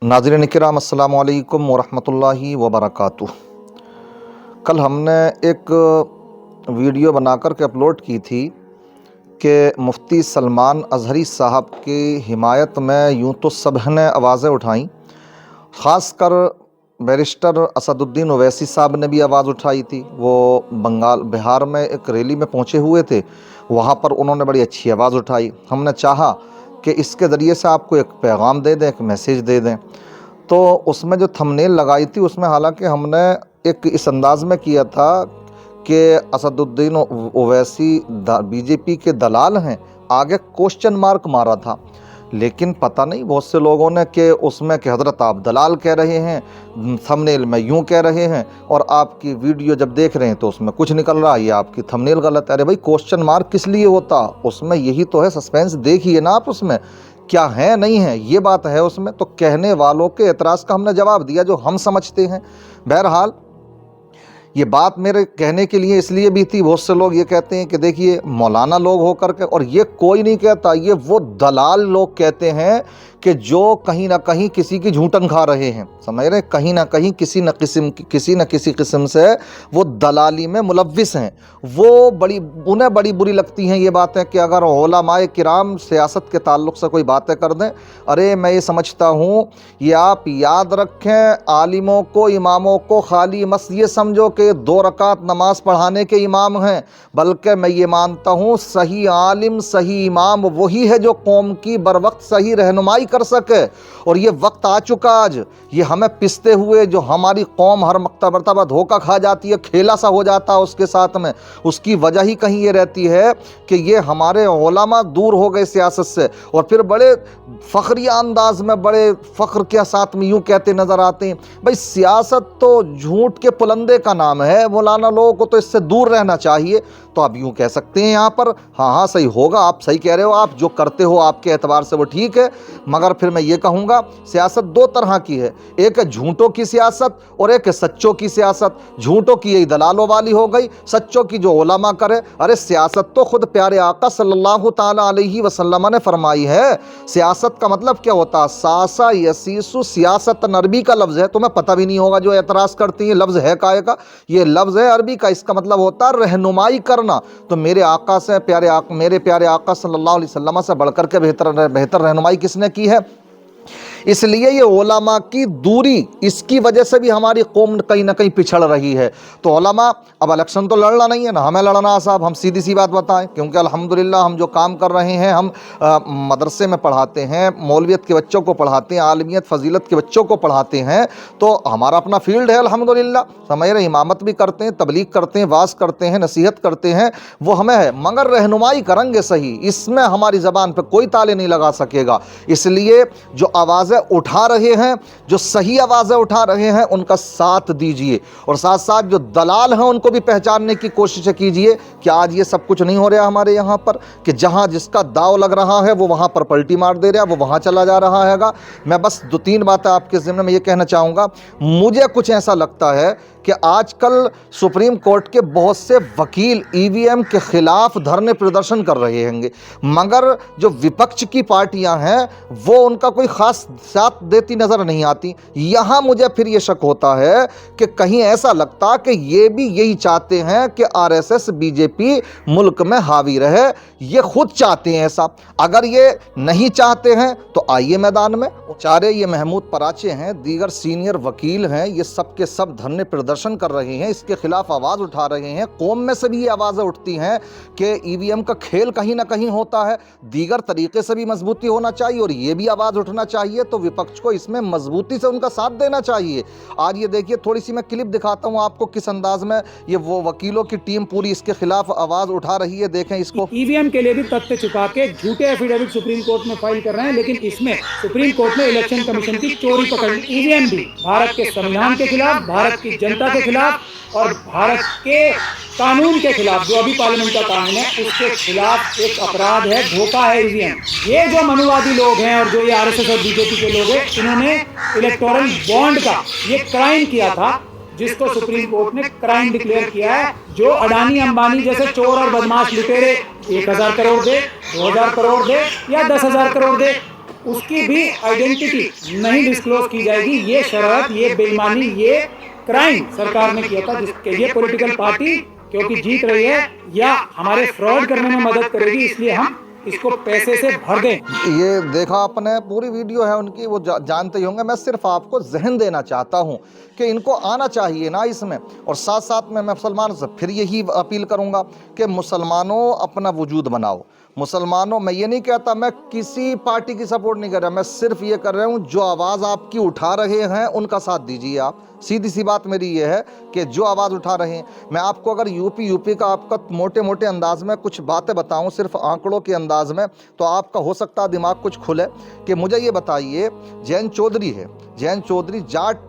नाज़रीन किराम अस्सलाम वालेकुम वरहमतुल्लाहि वबरकातुह। कल हमने एक वीडियो बनाकर के अपलोड की थी कि मुफ्ती सलमान अज़हरी साहब की हिमायत में यूँ तो सब ने आवाज़ें उठाईं, ख़ासकर बैरिस्टर असदुद्दीन ओवैसी साहब ने भी आवाज़ उठाई थी। वो बिहार में एक रैली में पहुँचे हुए थे, वहाँ पर उन्होंने बड़ी अच्छी आवाज़ उठाई। हमने चाहा कि इसके ज़रिए से आपको एक पैगाम दे दें, एक मैसेज दे दें। तो उसमें जो थंबनेल लगाई थी उसमें हालांकि हमने एक इस अंदाज़ में किया था कि असदुद्दीन ओवैसी बीजेपी के दलाल हैं, आगे क्वेश्चन मार्क मारा था। लेकिन पता नहीं बहुत से लोगों ने कि उसमें कि हज़रत आप दलाल कह रहे हैं, थंबनेल में यूँ कह रहे हैं, और आपकी वीडियो जब देख रहे हैं तो उसमें कुछ निकल रहा है, ये आपकी थंबनेल गलत है। अरे भाई, क्वेश्चन मार्क किस लिए होता? उसमें यही तो है, सस्पेंस देखिए ना आप, उसमें क्या है नहीं है ये बात है उसमें। तो कहने वालों के एतराज़ का हमने जवाब दिया जो हम समझते हैं। बहरहाल ये बात मेरे कहने के लिए इसलिए भी थी, बहुत से लोग ये कहते हैं कि देखिए मौलाना लोग होकर के, और ये कोई नहीं कहता, ये वो दलाल लोग कहते हैं कि जो कहीं ना कहीं किसी की झूठन खा रहे हैं, समझ रहे हैं, कहीं ना कहीं किसी न किसी किस्म से वो दलाली में मुलव्विस हैं। वो उन्हें बड़ी बुरी लगती हैं ये बातें कि अगर उलमाए किराम सियासत के ताल्लुक़ से कोई बातें कर दें। अरे मैं ये समझता हूँ, ये आप याद रखें, आलिमों को, इमामों को खाली मत ये समझो कि 2 रकात नमाज पढ़ाने के इमाम हैं, बल्कि मैं ये मानता हूँ सही आलिम, सही इमाम वही है जो कौम की बर वक्त सही रहनुमाई कर सके। और ये वक्त आ चुका आज, ये हमें पिसते हुए जो हमारी कौम हर मर्तबा धोखा खा जाती है, खेला सा हो जाता है उसके साथ में, उसकी वजह ही कहीं ये रहती है कि ये हमारे उलमा दूर हो गए सियासत से, और फिर बड़े फ़ख्रिया अंदाज में, बड़े फ़ख्र के साथ में यूँ कहते नज़र आते हैं, भाई सियासत तो झूठ के पुलंदे का नाम है, मौलाना लोगों को तो इससे दूर रहना चाहिए। तो आप यूँ कह सकते हैं यहाँ पर, हाँ सही होगा, आप सही कह रहे हो, आप जो करते हो आपके एतबार से वो ठीक है। मगर फिर मैं ये कहूँगा, सियासत 2 तरह की है, एक है झूठों की सियासत और एक है सच्चों की सियासत। झूठों की यही दलालों वाली हो गई, सच्चों की जो उलमा करे। अरे सियासत तो खुद प्यारे आका सल्लल्लाहु ताला अलैहि वसल्लम ने फरमाई है। सियासत का मतलब क्या होता है? सासा यसीसु सियासत अरबी का लफ्ज़ है, तुम्हें पता भी नहीं होगा जो एतराज़ करती है, लफ्ज़ है काहे का? ये लफ्ज़ है अरबी का, इसका मतलब होता है रहनुमाई करना। तो मेरे आका से मेरे प्यारे आका सल्लल्लाहु अलैहि वसल्लम से बढ़कर के बेहतर रहनुमाई किसने की है? इसलिए ये उलमा की दूरी, इसकी वजह से भी हमारी कौम कहीं ना कहीं पिछड़ रही है। तो उलमा, अब इलेक्शन तो लड़ना नहीं है ना हमें लड़ना है साहब, हम सीधी सी बात बताएं, क्योंकि अल्हम्दुलिल्लाह हम जो काम कर रहे हैं, हम मदरसे में पढ़ाते हैं, मौलवियत के बच्चों को पढ़ाते हैं, आलमियत फजीलत के बच्चों को पढ़ाते हैं, तो हमारा अपना फील्ड है अल्हम्दुलिल्लाह। समझ रहे, इमामत भी करते हैं, तबलीग करते हैं, वाज करते हैं, नसीहत करते हैं, वो हमें है, मगर रहनुमाई करेंगे सही, इसमें हमारी ज़बान पर कोई ताले नहीं लगा सकेगा। इसलिए जो आवाज़ें उठा रहे हैं, जो सही आवाज़ें उठा रहे हैं, उनका साथ दीजिए, और साथ साथ जो दलाल हैं उनको भी पहचानने की कोशिश कीजिए कि आज ये सब कुछ नहीं हो रहा हमारे यहाँ पर, कि जहाँ जिसका दाव लग रहा है वो वहाँ पर पलटी मार दे रहा है, वो वहाँ चला जा रहा हैगा। मैं बस 2-3 बातें आपके ज़िम्मे में ये कहना चाहूँगा। मुझे कुछ ऐसा लगता है कि आजकल सुप्रीम कोर्ट के बहुत से वकील ईवीएम के खिलाफ धरने प्रदर्शन कर रहे होंगे, मगर जो विपक्ष की पार्टियां हैं वो उनका कोई खास साथ देती नज़र नहीं आती। यहाँ मुझे फिर ये शक होता है कि कहीं ऐसा लगता कि ये भी यही चाहते हैं कि आरएसएस बीजेपी मुल्क में हावी रहे, ये खुद चाहते हैं ऐसा। अगर ये नहीं चाहते हैं तो आइए मैदान में, चारे ये महमूद पराचे हैं, दीगर सीनियर वकील हैं, ये सब के सब धरने प्रदर्शन कर रहे हैं, इसके खिलाफ आवाज़ उठा रहे हैं। कौम में से भी ये आवाज़ें उठती हैं कि ईवीएम का खेल कहीं ना कहीं होता है, दीगर तरीके से भी मजबूती होना चाहिए, और ये भी आवाज़ उठना चाहिए। तो विपक्ष को इसमें मजबूती से उनका साथ देना चाहिए। आज ये देखिए, थोड़ी सी मैं क्लिप दिखाता हूँ आपको किस अंदाज में ये वो वकीलों की टीम पूरी इसके खिलाफ आवाज़ उठा रही है। देखें इसको। ईवीएम के लिए भी तथ्य छुपा के झूठे एफिडेविट सुप्रीम कोर्ट में फाइल कर रहे हैं, लेकिन इसमें सुप्रीम कोर्ट ने इलेक्शन कमीशन की चोरी पकड़ ली। ईवीएम भी भारत के संविधान के खिलाफ, भारत की जनता के खिलाफ और भारत के कानून के खिलाफ, जो अभी पार्लियामेंट का कानून है उसके खिलाफ एक अपराध है, धोखा है ईवीएम। ये जो मनुवादी लोग हैं और जो ये आरएसएस और बीजेपी के लोग हैं, इन्होंने इलेक्टोरल बॉन्ड का ये क्राइम किया था, जिसको सुप्रीम कोर्ट ने क्राइम डिक्लेयर किया है। जो अडानी अंबानी जैसे चोर और बदमाश लुटेरे 1000 करोड़ दे, 2000 करोड़ दे या 10,000 करोड़ दे, उसकी भी आइडेंटिटी नहीं डिस्क्लोज की जाएगी। ये शरारत, ये बेईमानी, ये क्राइम सरकार ने किया था, जिसके लिए पॉलिटिकल पार्टी क्योंकि जीत रही है या हमारे फ्रॉड करने में मदद करेगी, इसलिए हम इसको पैसे से भर दें। ये देखा आपने, पूरी वीडियो है उनकी, वो जानते ही होंगे। मैं सिर्फ आपको जहन देना चाहता हूँ कि इनको आना चाहिए ना इसमें। और साथ साथ में मैं मुसलमानों से फिर यही अपील करूँगा कि मुसलमानों अपना वजूद बनाओ। मुसलमानों, मैं ये नहीं कहता, मैं किसी पार्टी की सपोर्ट नहीं कर रहा, मैं सिर्फ ये कर रहा हूँ जो आवाज़ आपकी उठा रहे हैं उनका साथ दीजिए आप। सीधी सी बात मेरी ये है कि जो आवाज़ उठा रहे हैं, मैं आपको अगर यूपी का आपका मोटे मोटे अंदाज में कुछ बातें बताऊं, सिर्फ आंकड़ों के अंदाज में, तो आपका हो सकता है दिमाग कुछ खुले। कि मुझे ये बताइए, जैन चौधरी है, जैन चौधरी जाट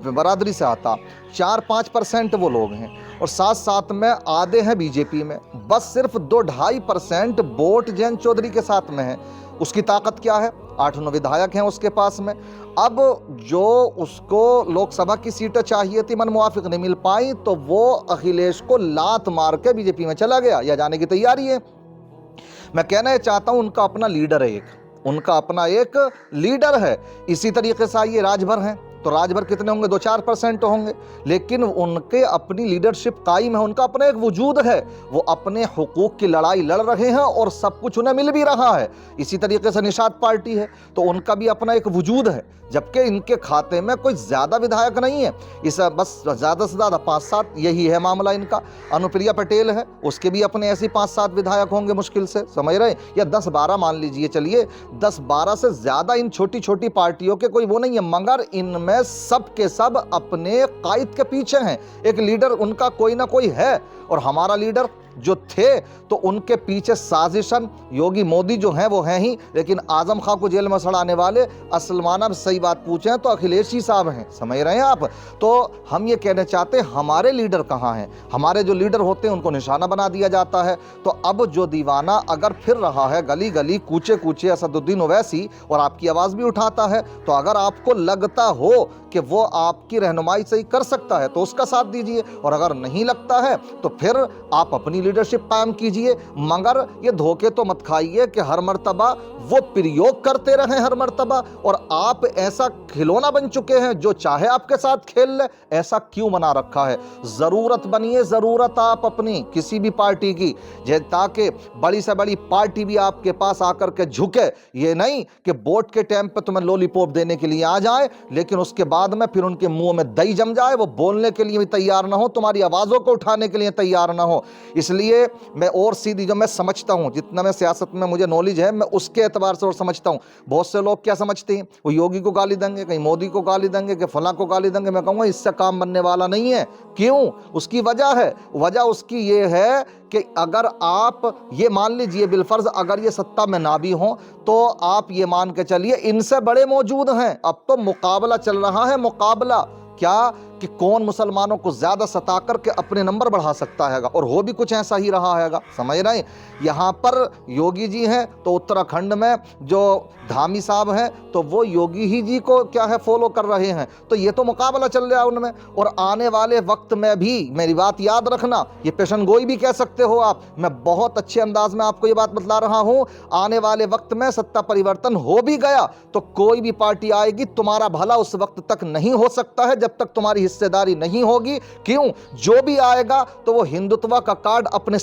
बरादरी से आता, 4-5% वो लोग हैं, और साथ साथ में आधे हैं बीजेपी में, बस सिर्फ 2-2.5% वोट जैन चौधरी के साथ में है। उसकी ताकत क्या है? 8-9 विधायक हैं उसके पास में। अब जो उसको लोकसभा की सीटें चाहिए थी, मन मुआफिक नहीं मिल पाई, तो वो अखिलेश को लात मार के बीजेपी में चला गया या जाने की तैयारी है। मैं कहना ये चाहता हूं, उनका अपना लीडर है, उनका अपना एक लीडर है। इसी तरीके से आइए राजभर हैं, तो राजभर कितने होंगे? 2-4% होंगे, लेकिन उनके अपनी लीडरशिप कायम है, उनका अपना एक वजूद है, वो अपने हुकूक की लड़ाई लड़ रहे हैं और सब कुछ उन्हें मिल भी रहा है। इसी तरीके से निषाद पार्टी है, तो उनका भी अपना एक वजूद है, जबकि इनके खाते में कोई ज़्यादा विधायक नहीं है, इस बस ज़्यादा से ज़्यादा 5-7, यही है मामला इनका। अनुप्रिया पटेल है, उसके भी अपने ऐसे 5-7 विधायक होंगे मुश्किल से, समझ रहे हैं, या 10-12 मान लीजिए, चलिए 10-12 से ज़्यादा इन छोटी छोटी पार्टियों के कोई वो नहीं है, मगर इनमें सब के सब अपने कायद के पीछे हैं, एक लीडर उनका कोई ना कोई है। और हमारा लीडर जो थे, तो उनके पीछे साजिशन योगी मोदी जो हैं वो हैं ही, लेकिन आजम खां को जेल में सड़ाने वाले असल माना सही बात पूछें तो अखिलेश ही साहब हैं, समझ रहे हैं आप। तो हम ये कहना चाहते हैं, हमारे लीडर कहाँ हैं? हमारे जो लीडर होते हैं उनको निशाना बना दिया जाता है। तो अब जो दीवाना अगर फिर रहा है गली गली कूचे कूचे असदुद्दीन ओवैसी, और आपकी आवाज़ भी उठाता है, तो अगर आपको लगता हो कि वो आपकी रहनुमाई सही कर सकता है तो उसका साथ दीजिए, और अगर नहीं लगता है तो फिर आप अपनी लीडरशिप कायम कीजिए। मगर ये धोखे तो मत खाइए कि हर मर्तबा वो प्रयोग करते रहें हर मर्तबा, और आप ऐसा खिलौना बन चुके हैं, जो चाहे आपके साथ खेल ले। ऐसा क्यों बना रखा है? ज़रूरत बनिए, ज़रूरत आप अपनी किसी भी पार्टी की, ताकि बड़ी से बड़ी पार्टी भी आपके पास आकर के झुके। ये नहीं कि वोट के टाइम पे तुम्हें लॉलीपॉप देने के लिए आ जाए, लेकिन उसके बाद में फिर उनके मुंह में दही जम जाए, वो बोलने के लिए भी तैयार ना हो, तुम्हारी आवाज़ों को उठाने के लिए तैयार ना हो। इसलिए मैं और सीधी जो मैं समझता हूँ, जितना मैं सियासत में मुझे नॉलेज है, मैं उसके एतबार से और समझता हूँ। बहुत से लोग क्या समझते हैं, वो योगी को गाली देंगे, कहीं मोदी को गाली देंगे, कि फलां को गाली देंगे। मैं कहूँगा इससे काम बनने वाला नहीं है। क्यों? उसकी वजह है, वजह उसकी ये है कि अगर आप ये मान लीजिए बिलफर्ज अगर ये सत्ता में ना भी हो, तो आप ये मान के चलिए इनसे बड़े मौजूद हैं। अब तो मुकाबला चल रहा है, मुकाबला क्या कि कौन मुसलमानों को ज़्यादा सता करके अपने नंबर बढ़ा सकता है, और हो भी कुछ ऐसा ही रहा है, समझ रहे हैं। यहाँ पर योगी जी हैं, तो उत्तराखंड में जो धामी साहब हैं, तो वो योगी ही जी को क्या है फॉलो कर रहे हैं। तो ये तो मुकाबला चल रहा है उनमें, और आने वाले वक्त में भी, मेरी बात याद रखना, ये पेशन गोई भी कह सकते हो आप, मैं बहुत अच्छे अंदाज में आपको ये बात बतला रहा हूँ, आने वाले वक्त में सत्ता परिवर्तन हो भी गया तो कोई भी पार्टी आएगी, तुम्हारा भला उस वक्त तक नहीं हो सकता है जब तक तुम्हारी हिस्सेदारी नहीं होगी। क्यों? जो भी आएगा तो वो हिंदुत्व का कार्ड अपने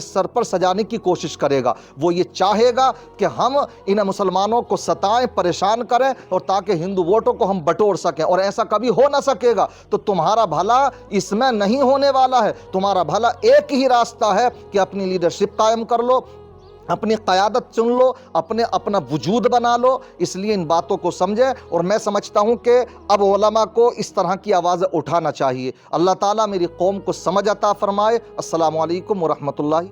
सर पर सजाने की कोशिश करेगा। वो ये चाहेगा कि हम इन मुसलमानों को सताएं, परेशान करें, और ताकि हिंदू वोटों को हम बटोर सकें, और ऐसा कभी हो ना सकेगा। तो तुम्हारा भला इसमें नहीं होने वाला है। तुम्हारा भला एक ही रास्ता है कि अपनी लीडरशिप कायम कर लो, अपनी क़यादत चुन लो, अपना वजूद बना लो। इसलिए इन बातों को समझें, और मैं समझता हूँ कि अब उलमा को इस तरह की आवाज़ें उठाना चाहिए। अल्लाह ताला मेरी कौम को समझ अता फरमाए। अस्सलामु अलैकुम व रहमतुल्लाहि।